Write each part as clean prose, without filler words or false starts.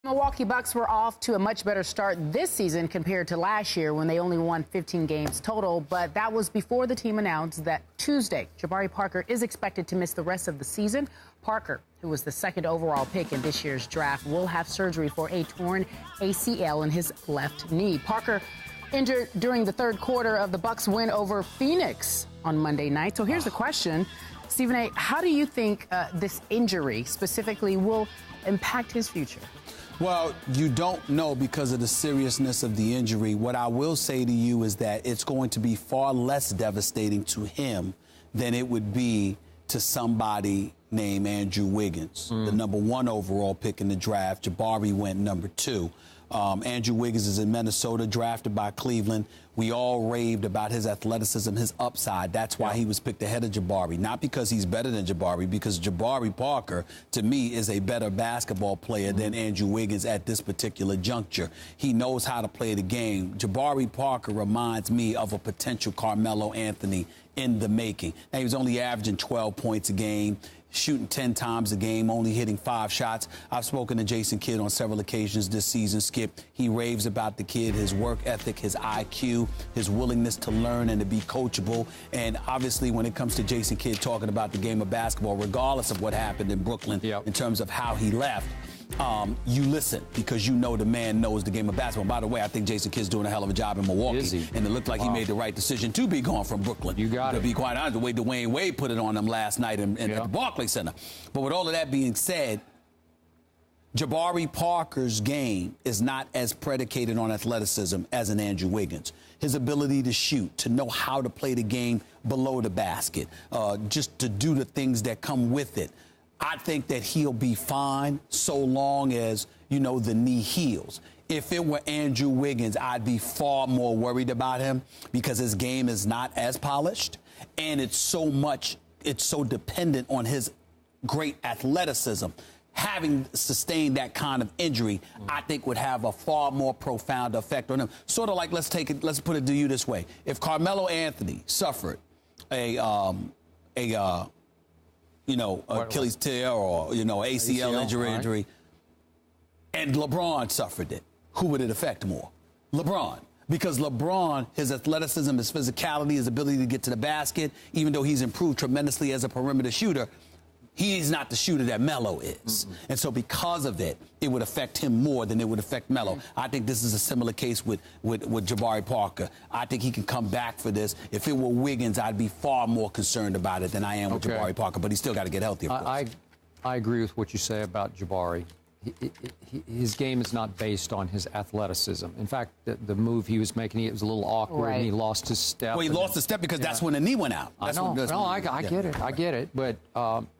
Milwaukee Bucks were off to a much better start this season compared to last year when they only won 15 games total, but that was before the team announced that Tuesday, Jabari Parker is expected to miss the rest of the season. Parker, who was the second overall pick in this year's draft, will have surgery for a torn ACL in his left knee. Parker injured during the third quarter of the Bucks' win over Phoenix on Monday night. So here's the question, Stephen A., how do you think this injury specifically will impact his future? Well, you don't know because of the seriousness of the injury. What I will say to you is that it's going to be far less devastating to him than it would be to somebody named Andrew Wiggins, the #1 overall pick in the draft. Jabari went #2. Andrew Wiggins is in Minnesota, drafted by Cleveland. We all raved about his athleticism, his upside. That's why he was picked ahead of Jabari. Not because he's better than Jabari, because Jabari Parker, to me, is a better basketball player than Andrew Wiggins at this particular juncture. He knows how to play the game. Jabari Parker reminds me of a potential Carmelo Anthony in the making. Now, he was only averaging 12 points a game, shooting 10 times a game, only hitting 5 shots. I've spoken to Jason Kidd on several occasions this season, Skip. He raves about the kid, his work ethic, his IQ, his willingness to learn and to be coachable. And obviously, when it comes to Jason Kidd talking about the game of basketball, regardless of what happened in Brooklyn in terms of how he left, you listen because you know the man knows the game of basketball. By the way, I think Jason Kidd's doing a hell of a job in Milwaukee. And it looked like he made the right decision to be gone from Brooklyn. You got it. To be quite honest, the way Dwayne Wade put it on him last night at the Barclays Center. But with all of that being said, Jabari Parker's game is not as predicated on athleticism as an Andrew Wiggins. His ability to shoot, to know how to play the game below the basket, just to do the things that come with it. I think that he'll be fine so long as, the knee heals. If it were Andrew Wiggins, I'd be far more worried about him because his game is not as polished and it's so dependent on his great athleticism. Having sustained that kind of injury, I think would have a far more profound effect on him. Sort of like, let's put it to you this way. If Carmelo Anthony suffered Achilles tear or, ACL injury, and LeBron suffered it, who would it affect more? LeBron. Because LeBron, his athleticism, his physicality, his ability to get to the basket, even though he's improved tremendously as a perimeter shooter, he's not the shooter that Melo is. And so because of it, it would affect him more than it would affect Melo. I think this is a similar case with Jabari Parker. I think he can come back for this. If it were Wiggins, I'd be far more concerned about it than I am with Jabari Parker, but he's still got to get healthy, of course. I agree with what you say about Jabari. His game is not based on his athleticism. In fact, the move he was making, it was a little awkward, and he lost his step. Well, he lost his step because that's when the knee went out. I get it. But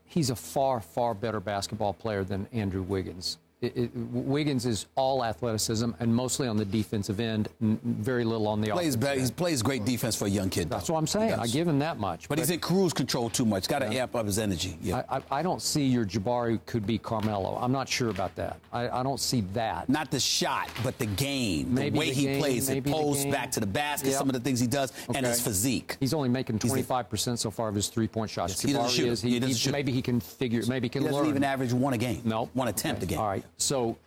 he's a far, far better basketball player than Andrew Wiggins. Wiggins is all athleticism and mostly on the defensive end, very little on the offensive end. He plays great defense for a young kid, though. That's what I'm saying. I give him that much. But he's in cruise control too much. Got to amp up his energy. I don't see your Jabari could be Carmelo. I'm not sure about that. I don't see that. Not the shot, but the game. The way he plays, it posts back to the basket, some of the things he does, and his physique. He's only making 25% so far of his three-point shots. Maybe he can figure, maybe he can learn. He doesn't even average one a game. No. One attempt a game. All right. So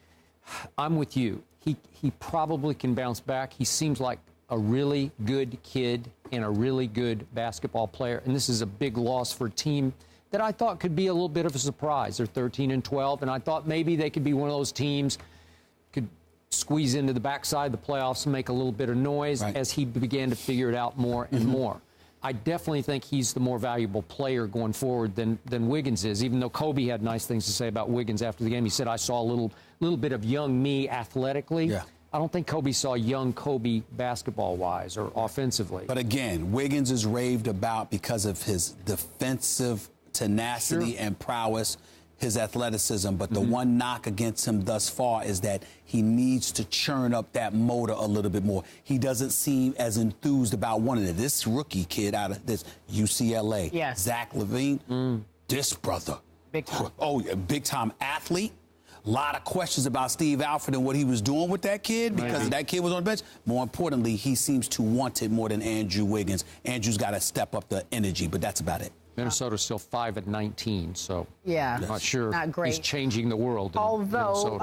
I'm with you. He probably can bounce back. He seems like a really good kid and a really good basketball player. And this is a big loss for a team that I thought could be a little bit of a surprise. They're 13-12, and I thought maybe they could be one of those teams could squeeze into the backside of the playoffs and make a little bit of noise as he began to figure it out more and more. I definitely think he's the more valuable player going forward than Wiggins is, even though Kobe had nice things to say about Wiggins after the game. He said, I saw a little bit of young me athletically. Yeah. I don't think Kobe saw young Kobe basketball-wise or offensively. But again, Wiggins is raved about because of his defensive tenacity and prowess, his athleticism. But the one knock against him thus far is that he needs to churn up that motor a little bit more. He doesn't seem as enthused about wanting it. This rookie kid out of this UCLA, Zach LaVine, this brother. Big time. Oh, yeah, big-time athlete. A lot of questions about Steve Alford and what he was doing with that kid because that kid was on the bench. More importantly, he seems to want it more than Andrew Wiggins. Andrew's got to step up the energy, but that's about it. Minnesota's still 5-19, so yeah, I'm not sure not great. he's changing the world. Although,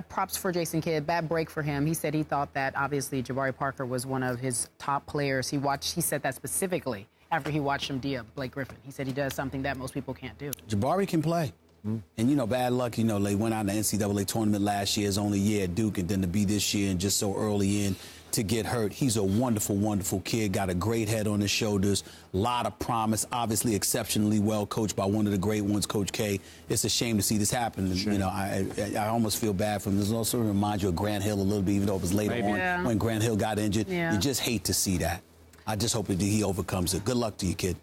props for Jason Kidd, bad break for him. He said he thought that obviously Jabari Parker was one of his top players. He said that specifically after he watched him D up Blake Griffin. He said he does something that most people can't do. Jabari can play. And, bad luck, they went out in the NCAA tournament last year, his only year at Duke, and then to be this year and just so early in to get hurt. He's a wonderful, wonderful kid, got a great head on his shoulders, a lot of promise, obviously exceptionally well coached by one of the great ones, Coach K. It's a shame to see this happen. Sure. I almost feel bad for him. This also reminds you of Grant Hill a little bit, even though it was later on when Grant Hill got injured. You just hate to see that. I just hope that he overcomes it. Good luck to you, kid.